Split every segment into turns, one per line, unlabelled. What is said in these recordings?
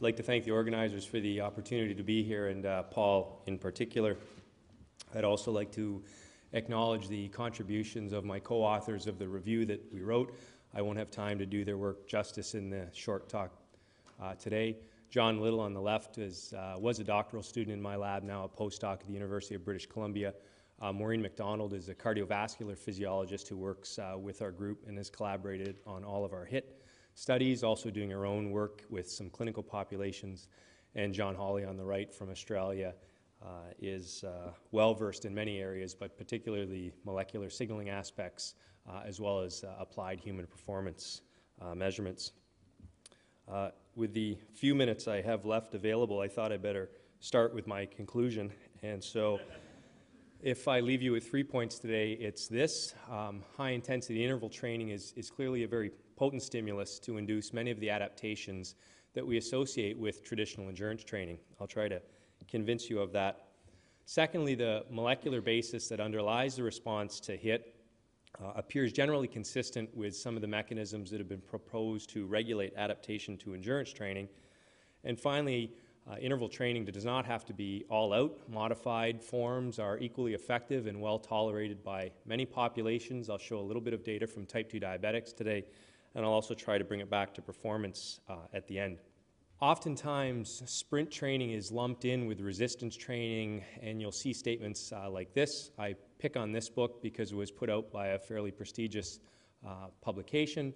like to thank the organizers for the opportunity to be here, and Paul in particular. I'd also like to acknowledge the contributions of my co-authors of the review that we wrote. I won't have time to do their work justice in the short talk today. John Little on the left was a doctoral student in my lab, now a postdoc at the University of British Columbia. Maureen McDonald is a cardiovascular physiologist who works with our group and has collaborated on all of our HIT studies, also doing her own work with some clinical populations. And John Hawley on the right from Australia is well-versed in many areas, but particularly molecular signaling aspects, as well as applied human performance measurements. With the few minutes I have left available, I thought I'd better start with my conclusion. And so if I leave you with 3 points today, it's this. High-intensity interval training is clearly a very potent stimulus to induce many of the adaptations that we associate with traditional endurance training. I'll try to convince you of that. Secondly, the molecular basis that underlies the response to HIT appears generally consistent with some of the mechanisms that have been proposed to regulate adaptation to endurance training. And finally, interval training does not have to be all out. Modified forms are equally effective and well tolerated by many populations. I'll show a little bit of data from type 2 diabetics today, and I'll also try to bring it back to performance at the end. Oftentimes, sprint training is lumped in with resistance training, and you'll see statements like this. I pick on this book because it was put out by a fairly prestigious publication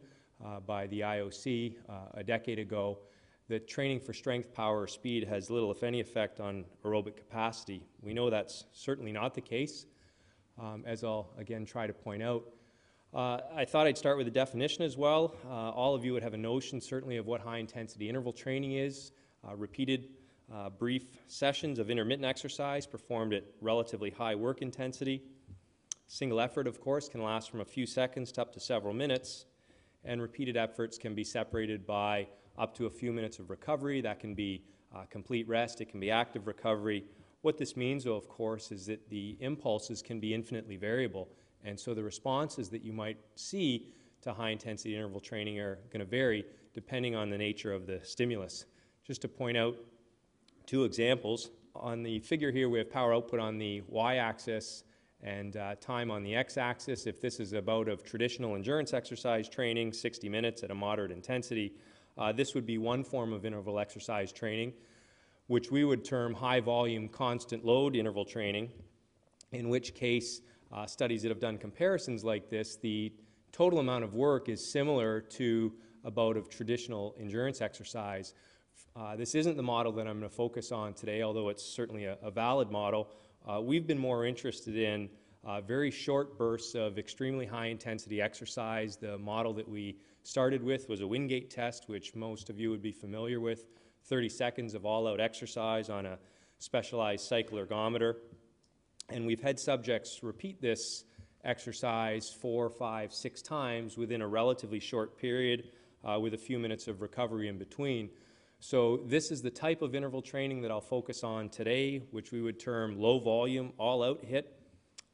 by the IOC a decade ago, that training for strength, power, or speed has little, if any, effect on aerobic capacity. We know that's certainly not the case, as I'll again try to point out. I thought I'd start with a definition as well. All of you would have a notion certainly of what high-intensity interval training is. Repeated brief sessions of intermittent exercise performed at relatively high work intensity. Single effort, of course, can last from a few seconds to up to several minutes, and repeated efforts can be separated by up to a few minutes of recovery. That can be complete rest, it can be active recovery. What this means, though, of course, is that the impulses can be infinitely variable. And so the responses that you might see to high-intensity interval training are going to vary depending on the nature of the stimulus. Just to point out two examples. On the figure here, we have power output on the y-axis and time on the x-axis. If this is a bout of traditional endurance exercise training, 60 minutes at a moderate intensity, this would be one form of interval exercise training, which we would term high-volume, constant load interval training, in which case studies that have done comparisons like this, the total amount of work is similar to a bout of traditional endurance exercise. This isn't the model that I'm going to focus on today, although it's certainly a valid model. We've been more interested in very short bursts of extremely high-intensity exercise. The model that we started with was a Wingate test, which most of you would be familiar with, 30 seconds of all-out exercise on a specialized cycle ergometer. And we've had subjects repeat this exercise 4, 5, 6 times within a relatively short period with a few minutes of recovery in between. So this is the type of interval training that I'll focus on today, which we would term low volume, all-out HIT.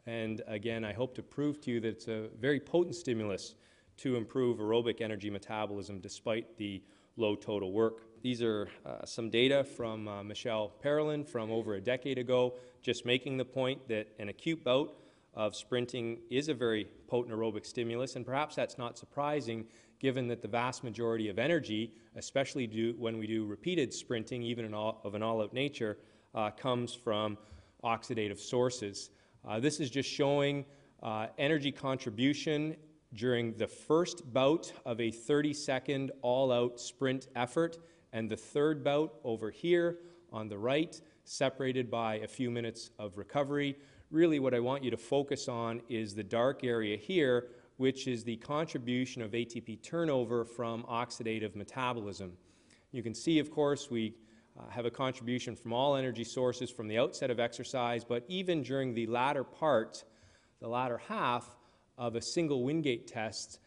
And again, I hope to prove to you that it's a very potent stimulus to improve aerobic energy metabolism despite the low total work. These are some data from Michelle Parolin from over a decade ago, just making the point that an acute bout of sprinting is a very potent aerobic stimulus, and perhaps that's not surprising given that the vast majority of energy, especially when we do repeated sprinting, even of an all-out nature, comes from oxidative sources. This is just showing energy contribution during the first bout of a 30-second all-out sprint effort, and the third bout over here on the right, separated by a few minutes of recovery. Really what I want you to focus on is the dark area here, which is the contribution of ATP turnover from oxidative metabolism. You can see, of course, we have a contribution from all energy sources from the outset of exercise, but even during the latter part, the latter half of a single Wingate test,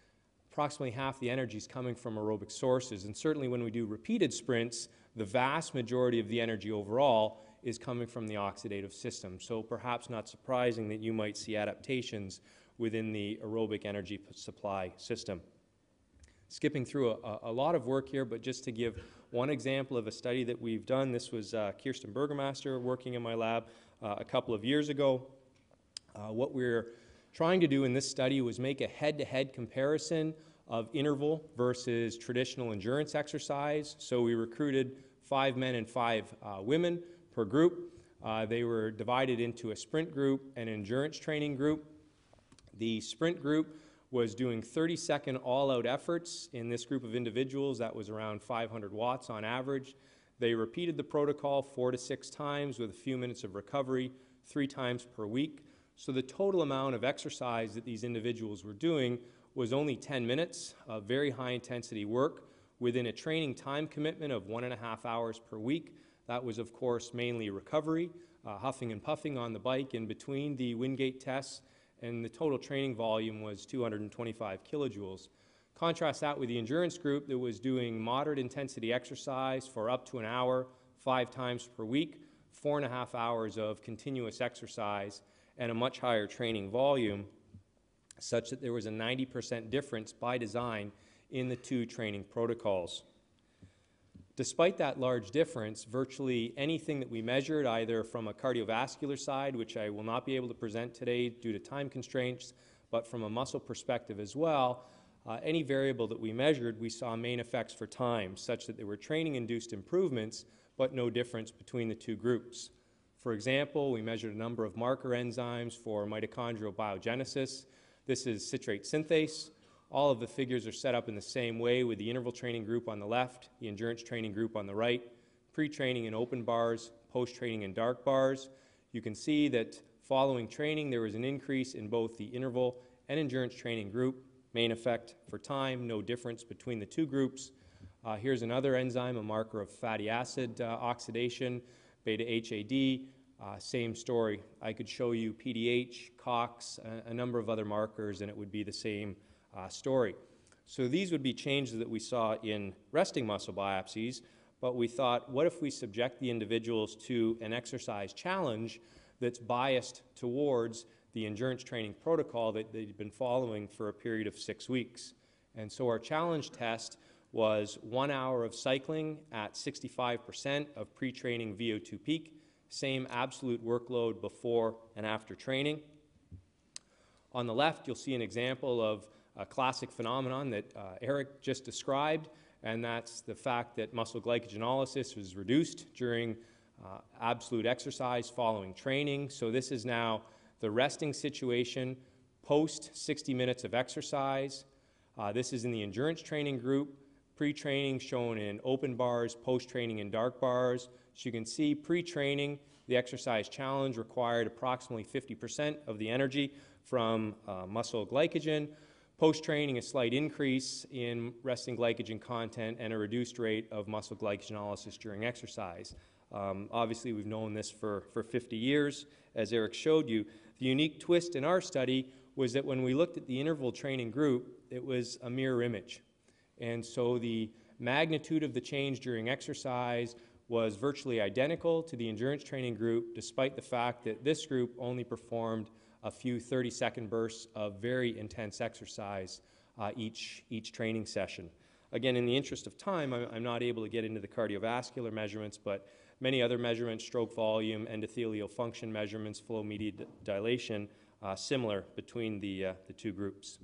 approximately half the energy is coming from aerobic sources. And certainly when we do repeated sprints, the vast majority of the energy overall is coming from the oxidative system. So perhaps not surprising that you might see adaptations within the aerobic energy supply system. skipping through a lot of work here, but just to give one example of a study that we've done, this was Kirsten Burgermaster working in my lab a couple of years ago. What we're trying to do in this study was make a head-to-head comparison of interval versus traditional endurance exercise. So we recruited 5 men and 5 women per group. They were divided into a sprint group and an endurance training group. The sprint group was doing 30-second all-out efforts. In this group of individuals, that was around 500 watts on average. They repeated the protocol 4 to 6 times with a few minutes of recovery, 3 times per week. So the total amount of exercise that these individuals were doing was only 10 minutes of very high-intensity work within a training time commitment of 1.5 hours per week. That was, of course, mainly recovery, huffing and puffing on the bike in between the Wingate tests, and the total training volume was 225 kilojoules. Contrast that with the endurance group that was doing moderate intensity exercise for up to an hour, 5 times per week, 4.5 hours of continuous exercise, and a much higher training volume, such that there was a 90% difference by design in the 2 training protocols. Despite that large difference, virtually anything that we measured, either from a cardiovascular side, which I will not be able to present today due to time constraints, but from a muscle perspective as well, any variable that we measured, we saw main effects for time, such that there were training-induced improvements, but no difference between the 2 groups. For example, we measured a number of marker enzymes for mitochondrial biogenesis. This is citrate synthase. All of the figures are set up in the same way, with the interval training group on the left, the endurance training group on the right, pre-training in open bars, post-training in dark bars. You can see that following training, there was an increase in both the interval and endurance training group. Main effect for time, no difference between the 2 groups. Here's another enzyme, a marker of fatty acid oxidation, beta-HAD. Same story. I could show you PDH, COX, a number of other markers, and it would be the same story. So these would be changes that we saw in resting muscle biopsies, but we thought, what if we subject the individuals to an exercise challenge that's biased towards the endurance training protocol that they'd been following for a period of 6 weeks? And so our challenge test was 1 hour of cycling at 65% of pre-training VO2 peak, same absolute workload before and after training. On the left, you'll see an example of a classic phenomenon that Eric just described, and that's the fact that muscle glycogenolysis was reduced during absolute exercise following training. So this is now the resting situation post 60 minutes of exercise. This is in the endurance training group, pre-training shown in open bars, post-training in dark bars. So you can see pre-training, the exercise challenge required approximately 50% of the energy from muscle glycogen. Post-training, a slight increase in resting glycogen content and a reduced rate of muscle glycogenolysis during exercise. Obviously, we've known this for 50 years, as Eric showed you. The unique twist in our study was that when we looked at the interval training group, it was a mirror image. And so the magnitude of the change during exercise was virtually identical to the endurance training group, despite the fact that this group only performed a few 30-second bursts of very intense exercise each training session. Again, in the interest of time, I'm not able to get into the cardiovascular measurements, but many other measurements, stroke volume, endothelial function measurements, flow media dilation, similar between the 2 groups.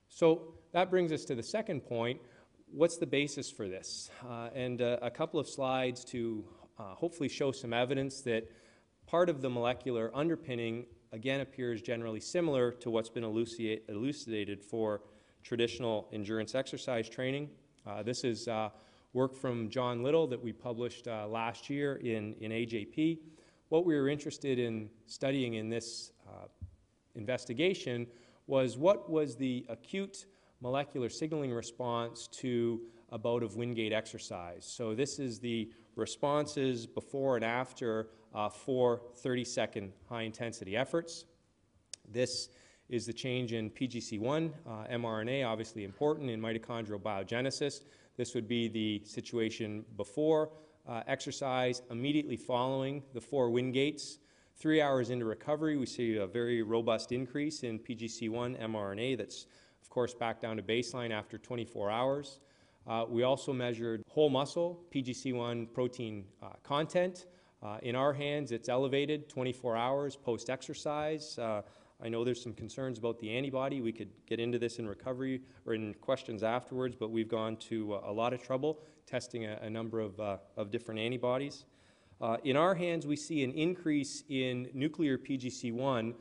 So that brings us to the second point. What's the basis for this? And a couple of slides to hopefully show some evidence that part of the molecular underpinning again appears generally similar to what's been elucidated for traditional endurance exercise training. This is work from John Little that we published last year in AJP. What we were interested in studying in this investigation was what was the acute molecular signaling response to a bout of Wingate exercise. So this is the responses before and after 4 30-second high-intensity efforts. This is the change in PGC1, mRNA, obviously important in mitochondrial biogenesis. This would be the situation before exercise, immediately following the 4 Wingates. 3 hours into recovery, we see a very robust increase in PGC1 mRNA that's of course back down to baseline after 24 hours. We also measured whole muscle PGC1 protein content. In our hands, it's elevated 24 hours post-exercise. I know there's some concerns about the antibody. We could get into this in recovery or in questions afterwards, but we've gone to a lot of trouble testing a number of different antibodies. In our hands, we see an increase in nuclear PGC1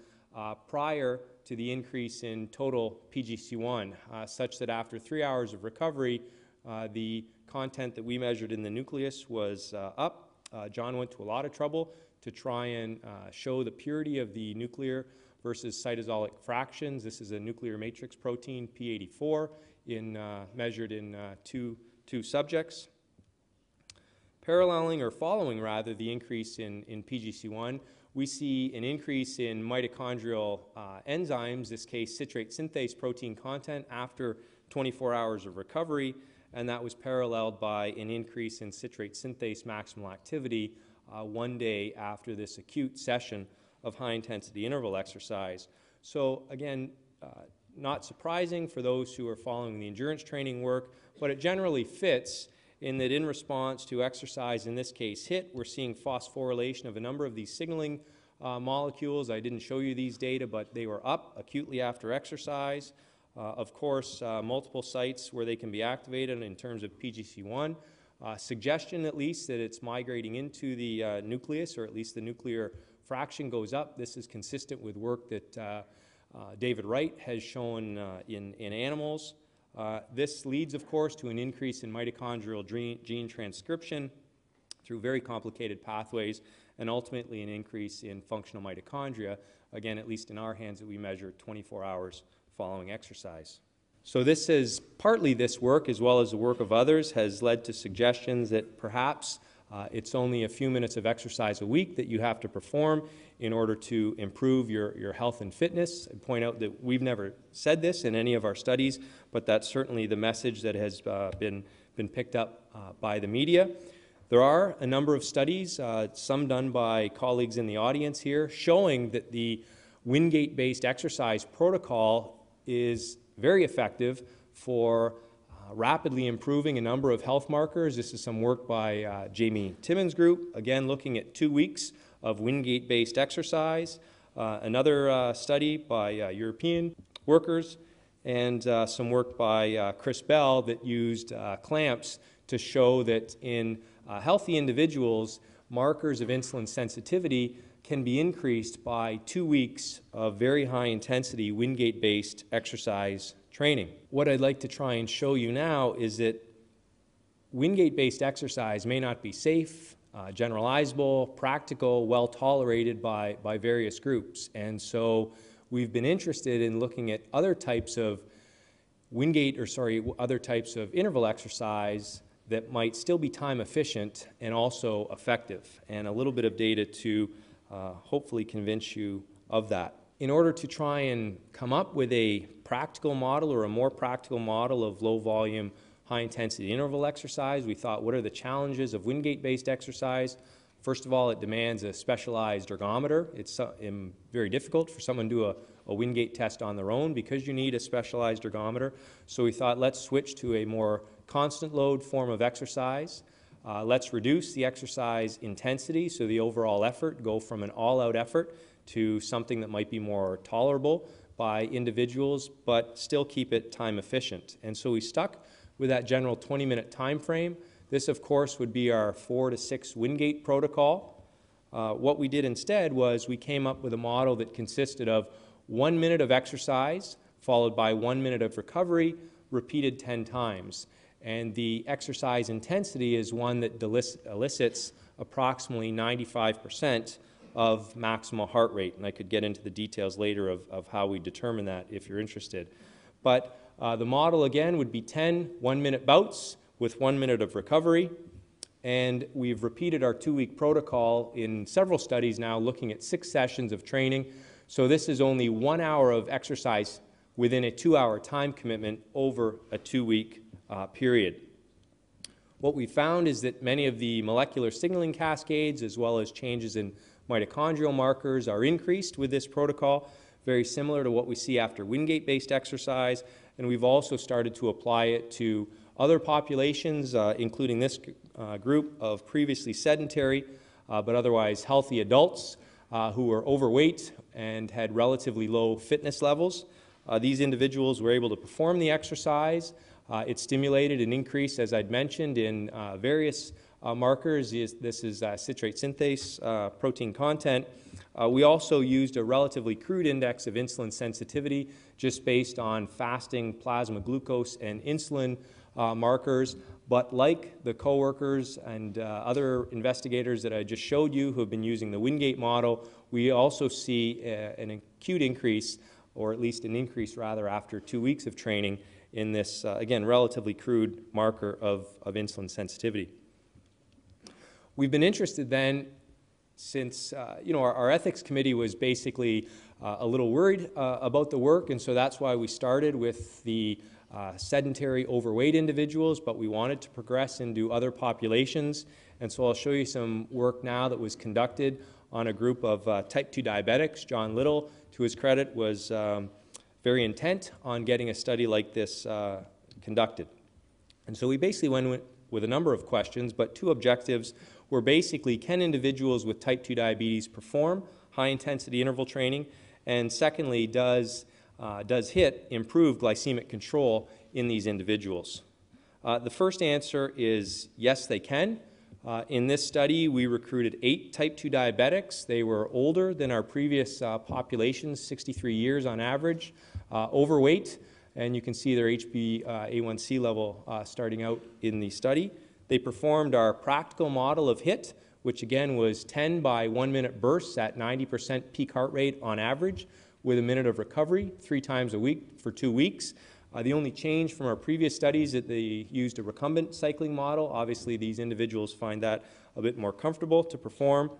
prior to the increase in total PGC1, such that after 3 hours of recovery, the content that we measured in the nucleus was up. John went to a lot of trouble to try and show the purity of the nuclear versus cytosolic fractions. This is a nuclear matrix protein, P84, measured in two subjects. Paralleling or following, rather, the increase in PGC1, we see an increase in mitochondrial enzymes, this case citrate synthase protein content, after 24 hours of recovery, and that was paralleled by an increase in citrate synthase maximal activity 1 day after this acute session of high-intensity interval exercise. So again, not surprising for those who are following the endurance training work, but it generally fits in that in response to exercise, in this case HIIT, we're seeing phosphorylation of a number of these signaling molecules. I didn't show you these data, but they were up acutely after exercise. Of course, multiple sites where they can be activated in terms of PGC1. Suggestion, at least, that it's migrating into the nucleus, or at least the nuclear fraction goes up. This is consistent with work that David Wright has shown in animals. This leads, of course, to an increase in mitochondrial gene transcription through very complicated pathways, and ultimately an increase in functional mitochondria, again, at least in our hands, that we measure 24 hours following exercise. So this is partly this work, as well as the work of others, has led to suggestions that perhaps it's only a few minutes of exercise a week that you have to perform in order to improve your health and fitness. I point out that we've never said this in any of our studies, but that's certainly the message that has been picked up by the media. There are a number of studies, some done by colleagues in the audience here, showing that the Wingate-based exercise protocol is very effective for rapidly improving a number of health markers. This is some work by Jamie Timmons' group, again looking at 2 weeks of Wingate-based exercise. Another study by European workers, and some work by Chris Bell that used clamps to show that in healthy individuals, markers of insulin sensitivity can be increased by 2 weeks of very high-intensity Wingate-based exercise training. What I'd like to try and show you now is that Wingate-based exercise may not be safe, generalizable, practical, well-tolerated by various groups. And so we've been interested in looking at other types of other types of interval exercise that might still be time efficient and also effective, and a little bit of data to hopefully convince you of that. In order to try and come up with a practical model, or a more practical model of low-volume, high-intensity interval exercise, we thought, what are the challenges of Wingate-based exercise? First of all, it demands a specialized ergometer. It's very difficult for someone to do a Wingate test on their own because you need a specialized ergometer. So we thought, let's switch to a more constant load form of exercise. Let's reduce the exercise intensity, so the overall effort, go from an all-out effort to something that might be more tolerable by individuals, but still keep it time efficient. And so we stuck with that general 20-minute time frame. This, of course, would be our 4 to 6 Wingate protocol. What we did instead was we came up with a model that consisted of 1 minute of exercise followed by 1 minute of recovery, repeated 10 times. And the exercise intensity is one that elicits approximately 95% of maximal heart rate. And I could get into the details later of how we determine that if you're interested. But the model, again, would be 10 one-minute bouts with 1 minute of recovery. And we've repeated our 2-week protocol in several studies now, looking at 6 sessions of training. So this is only 1 hour of exercise within a 2-hour time commitment over a 2-week period. What we found is that many of the molecular signaling cascades, as well as changes in mitochondrial markers, are increased with this protocol. very similar to what we see after Wingate-based exercise, and we've also started to apply it to other populations, including this group of previously sedentary but otherwise healthy adults who were overweight and had relatively low fitness levels. These individuals were able to perform the exercise. It stimulated an increase, as I'd mentioned, in various markers. This is citrate synthase protein content. We also used a relatively crude index of insulin sensitivity just based on fasting plasma glucose and insulin markers. But like the coworkers and other investigators that I just showed you who have been using the Wingate model, we also see an acute increase, or at least an increase rather, after 2 weeks of training in this, again, relatively crude marker of insulin sensitivity. We've been interested then, since our ethics committee was basically a little worried about the work, and so that's why we started with the sedentary overweight individuals, but we wanted to progress into other populations. And so I'll show you some work now that was conducted on a group of type 2 diabetics. John Little, to his credit, was very intent on getting a study like this conducted. And so we basically went with a number of questions, but two objectives were basically, can individuals with type 2 diabetes perform high-intensity interval training? And secondly, does HIIT improve glycemic control in these individuals? The first answer is yes, they can. In this study, we recruited 8 type 2 diabetics. They were older than our previous populations, 63 years on average, overweight, and you can see their HbA1c level starting out in the study. They performed our practical model of HIIT, which again was 10 by 1 minute bursts at 90% peak heart rate on average, with a minute of recovery 3 times a week for 2 weeks. The only change from our previous studies is that they used a recumbent cycling model. Obviously, these individuals find that a bit more comfortable to perform.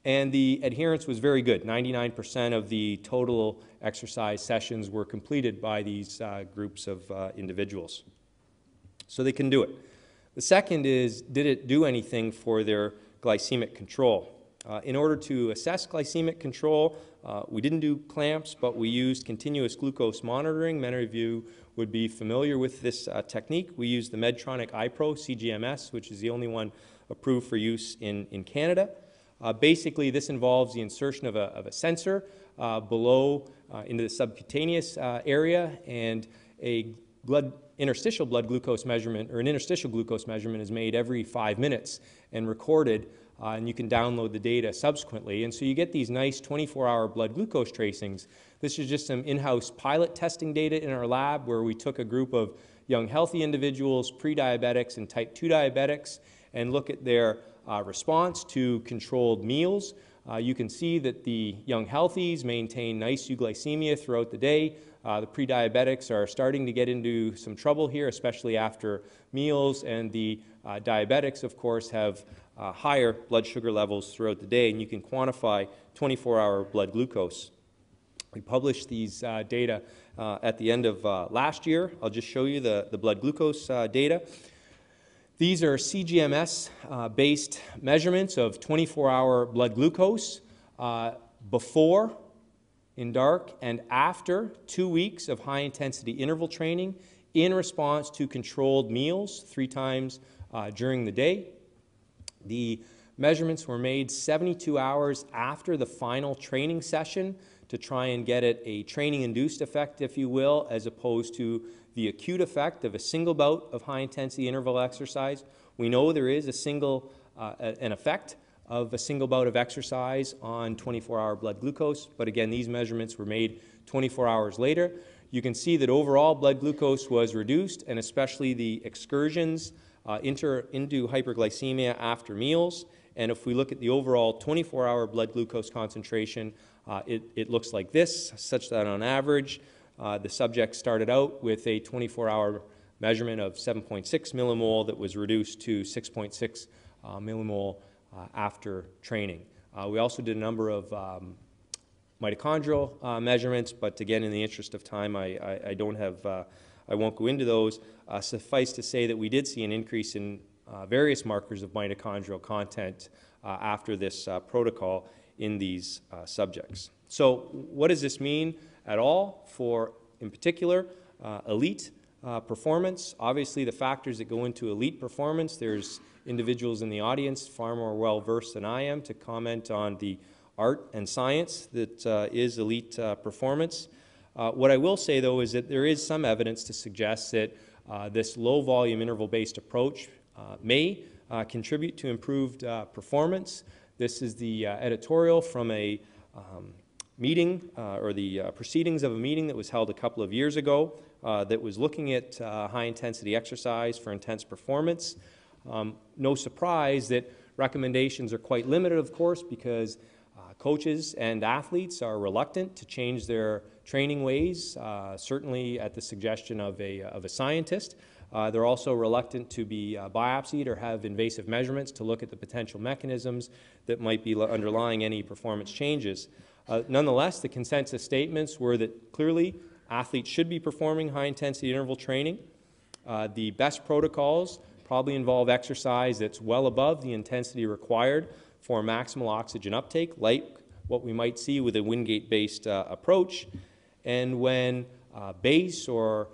And the adherence was very good. 99% of the total exercise sessions were completed by these groups of individuals. So they can do it. The second is, did it do anything for their glycemic control? In order to assess glycemic control, we didn't do clamps, but we used continuous glucose monitoring. Many of you would be familiar with this technique. We used the Medtronic iPro CGMS, which is the only one approved for use in Canada. Basically, this involves the insertion of a sensor below into the subcutaneous area, and a interstitial blood glucose measurement, or an interstitial glucose measurement, is made every 5 minutes and recorded. And you can download the data subsequently. And so you get these nice 24-hour blood glucose tracings. This is just some in-house pilot testing data in our lab where we took a group of young healthy individuals, pre-diabetics and type 2 diabetics, and look at their response to controlled meals. You can see that the young healthies maintain nice euglycemia throughout the day. The pre-diabetics are starting to get into some trouble here, especially after meals, and the diabetics, of course, have higher blood sugar levels throughout the day, and you can quantify 24-hour blood glucose. We published these data at the end of last year. I'll just show you the blood glucose data. These are CGMS-based measurements of 24-hour blood glucose before, in dark, and after 2 weeks of high-intensity interval training in response to controlled meals 3 times during the day. The measurements were made 72 hours after the final training session to try and get at a training-induced effect, if you will, as opposed to the acute effect of a single bout of high-intensity interval exercise. We know there is an effect of a single bout of exercise on 24-hour blood glucose, but again, these measurements were made 24 hours later. You can see that overall blood glucose was reduced, and especially the excursions into hyperglycemia after meals. And if we look at the overall 24-hour blood glucose concentration, it looks like this, such that on average, the subject started out with a 24-hour measurement of 7.6 millimole that was reduced to 6.6 millimole after training. We also did a number of mitochondrial measurements, but again, in the interest of time, I won't go into those. Suffice to say that we did see an increase in various markers of mitochondrial content after this protocol in these subjects. So what does this mean at all for, in particular, elite performance? Obviously, the factors that go into elite performance, there's individuals in the audience far more well-versed than I am to comment on the art and science that is elite performance. What I will say, though, is that there is some evidence to suggest that this low-volume interval-based approach may contribute to improved performance. This is the editorial from a meeting, or the proceedings of a meeting that was held a couple of years ago that was looking at high-intensity exercise for intense performance. No surprise that recommendations are quite limited, of course, because coaches and athletes are reluctant to change their training ways, certainly at the suggestion of a scientist. They're also reluctant to be biopsied or have invasive measurements to look at the potential mechanisms that might be underlying any performance changes. Nonetheless, the consensus statements were that clearly athletes should be performing high-intensity interval training. The best protocols probably involve exercise that's well above the intensity required for maximal oxygen uptake, like what we might see with a Wingate-based approach. And when base or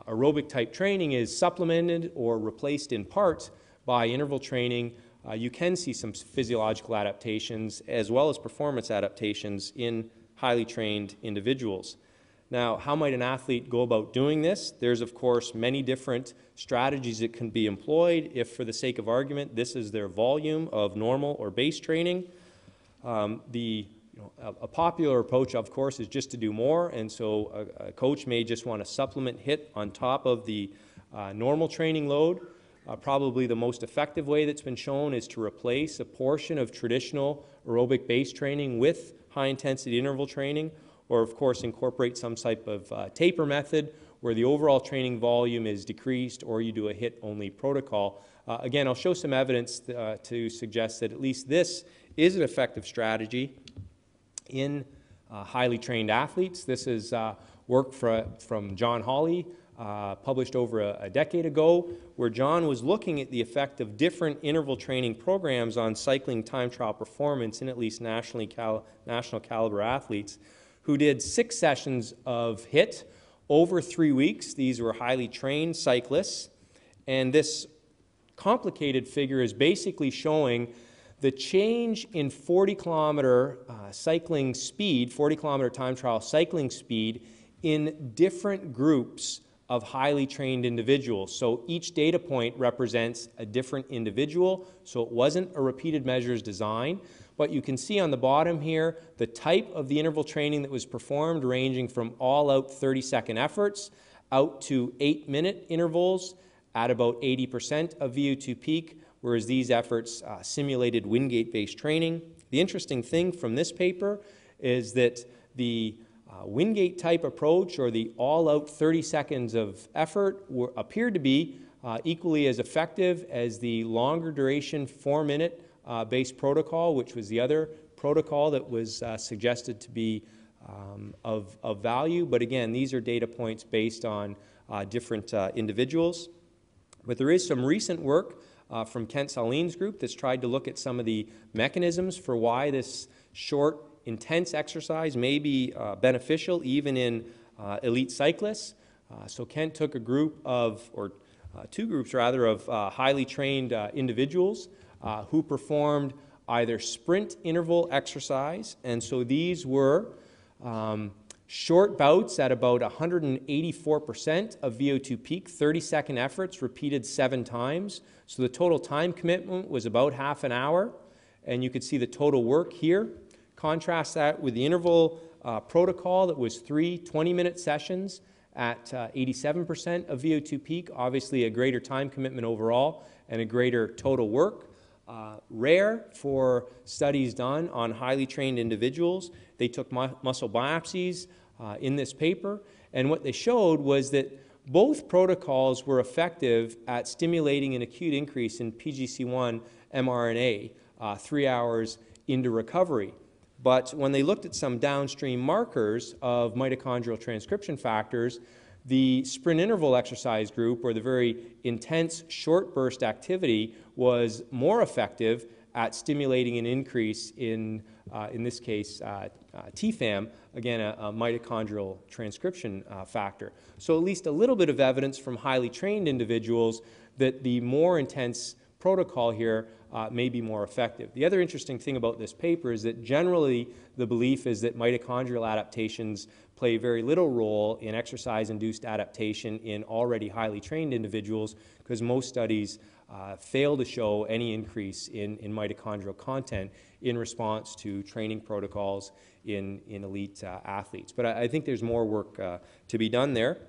aerobic-type training is supplemented or replaced in part by interval training, you can see some physiological adaptations as well as performance adaptations in highly trained individuals. Now, how might an athlete go about doing this? There's, of course, many different strategies that can be employed. If, for the sake of argument, this is their volume of normal or base training, a popular approach, of course, is just to do more, and so a coach may just want to supplement HIIT on top of the normal training load. Probably the most effective way that's been shown is to replace a portion of traditional aerobic base training with high-intensity interval training, or of course incorporate some type of taper method where the overall training volume is decreased, or you do a HIIT-only protocol. Again, I'll show some evidence to suggest that at least this is an effective strategy in highly trained athletes. This is work from John Hawley, published over a decade ago, where John was looking at the effect of different interval training programs on cycling time trial performance in at least national caliber athletes who did 6 sessions of HIIT over 3 weeks. These were highly trained cyclists, and this complicated figure is basically showing the change in 40-kilometer cycling speed, 40-kilometer time trial cycling speed in different groups of highly trained individuals. So each data point represents a different individual, so it wasn't a repeated measures design. But you can see on the bottom here the type of the interval training that was performed, ranging from all-out 30-second efforts out to 8-minute intervals at about 80% of VO2 peak, whereas these efforts simulated Wingate-based training. The interesting thing from this paper is that the Wingate-type approach, or the all-out 30 seconds of effort, appeared to be equally as effective as the longer duration 4-minute based protocol, which was the other protocol that was suggested to be of value. But again, these are data points based on different individuals. But there is some recent work from Kent Saulin's group that's tried to look at some of the mechanisms for why this short, intense exercise may be beneficial even in elite cyclists. So Kent took a group of, or 2 groups rather, of highly trained individuals who performed either sprint interval exercise, and so these were short bouts at about 184% of VO2 peak, 30-second efforts repeated 7 times. So the total time commitment was about half an hour, and you could see the total work here. Contrast that with the interval protocol that was 3 20-minute sessions at 87% of VO2 peak, obviously a greater time commitment overall and a greater total work. Rare for studies done on highly trained individuals. They took muscle biopsies in this paper, and what they showed was that both protocols were effective at stimulating an acute increase in PGC1 mRNA 3 hours into recovery. But when they looked at some downstream markers of mitochondrial transcription factors, the sprint interval exercise group, or the very intense short burst activity, was more effective at stimulating an increase in this case, TFAM, again, a mitochondrial transcription factor. So at least a little bit of evidence from highly trained individuals that the more intense protocol here may be more effective. The other interesting thing about this paper is that generally the belief is that mitochondrial adaptations play very little role in exercise-induced adaptation in already highly trained individuals, because most studies fail to show any increase in mitochondrial content in response to training protocols in elite athletes. But I think there's more work to be done there.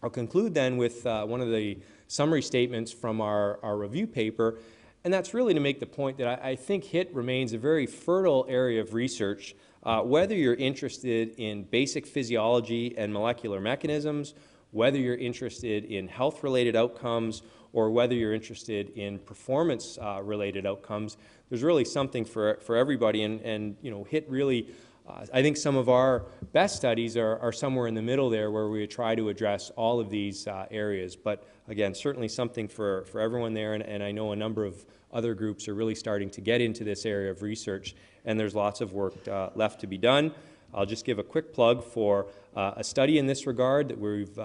I'll conclude then with one of the summary statements from our review paper, and that's really to make the point that I think HIIT remains a very fertile area of research, whether you're interested in basic physiology and molecular mechanisms, whether you're interested in health-related outcomes, or whether you're interested in performance-related outcomes. There's really something for everybody, and you know, HIIT really, I think some of our best studies are somewhere in the middle there, where we try to address all of these areas. But again, certainly something for everyone there, and I know a number of other groups are really starting to get into this area of research, and there's lots of work left to be done. I'll just give a quick plug for a study in this regard that we've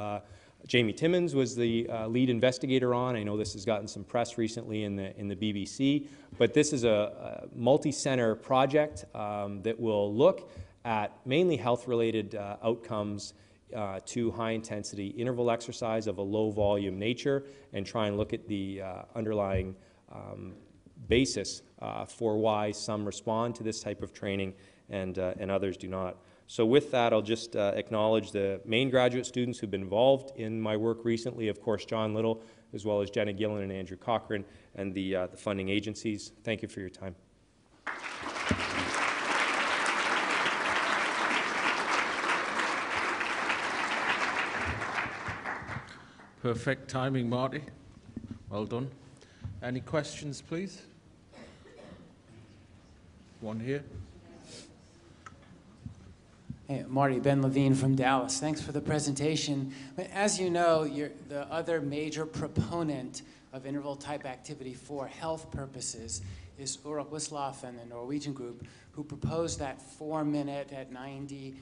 Jamie Timmons was the lead investigator on. I know this has gotten some press recently in the BBC, but this is a multi-center project that will look at mainly health-related outcomes to high-intensity interval exercise of a low-volume nature, and try and look at the underlying basis for why some respond to this type of training and others do not. So with that, I'll just acknowledge the main graduate students who've been involved in my work recently, of course, John Little, as well as Jenna Gillen and Andrew Cochran, and the funding agencies. Thank you for your time.
Perfect timing, Marty. Well done. Any questions, please? One here.
Hey, Marty, Ben Levine from Dallas. Thanks for the presentation. As you know, you're the other major proponent of interval type activity for health purposes is Ulrich Wisloff and the Norwegian group, who proposed that 4-minute at 90%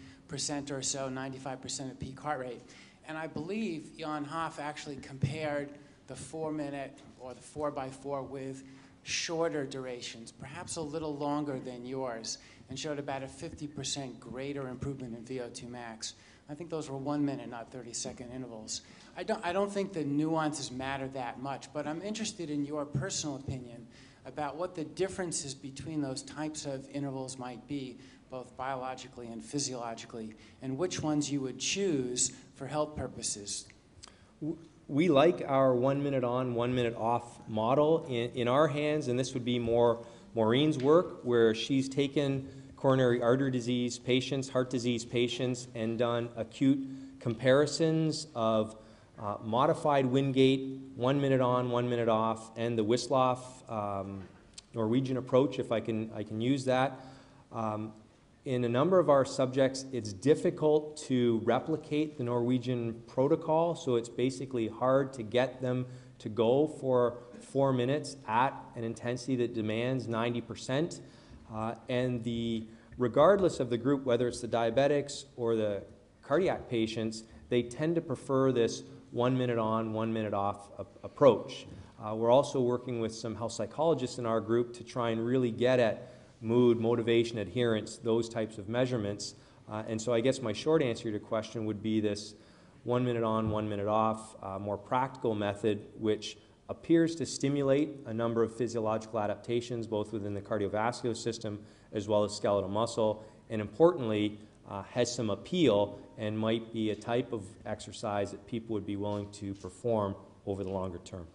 or so, 95% of peak heart rate. And I believe Jan Hoff actually compared the 4-minute or the 4x4 with shorter durations, perhaps a little longer than yours, and showed about a 50% greater improvement in VO2 max. I think those were 1 minute, not 30-second intervals. I don't think the nuances matter that much, but I'm interested in your personal opinion about what the differences between those types of intervals might be, both biologically and physiologically, and which ones you would choose for health purposes.
We like our 1 minute on, 1 minute off model in our hands, and this would be more Maureen's work, where she's taken coronary artery disease patients, heart disease patients, and done acute comparisons of modified Wingate, 1 minute on, 1 minute off, and the Wisloff Norwegian approach, if I can use that. In a number of our subjects, it's difficult to replicate the Norwegian protocol, so it's basically hard to get them to go for 4 minutes at an intensity that demands 90%. Regardless of the group, whether it's the diabetics or the cardiac patients, they tend to prefer this 1 minute on, 1 minute off approach. We're also working with some health psychologists in our group to try and really get at mood, motivation, adherence, those types of measurements. And so I guess my short answer to your question would be this 1 minute on, 1 minute off, more practical method, which appears to stimulate a number of physiological adaptations, both within the cardiovascular system as well as skeletal muscle, and importantly, has some appeal and might be a type of exercise that people would be willing to perform over the longer term.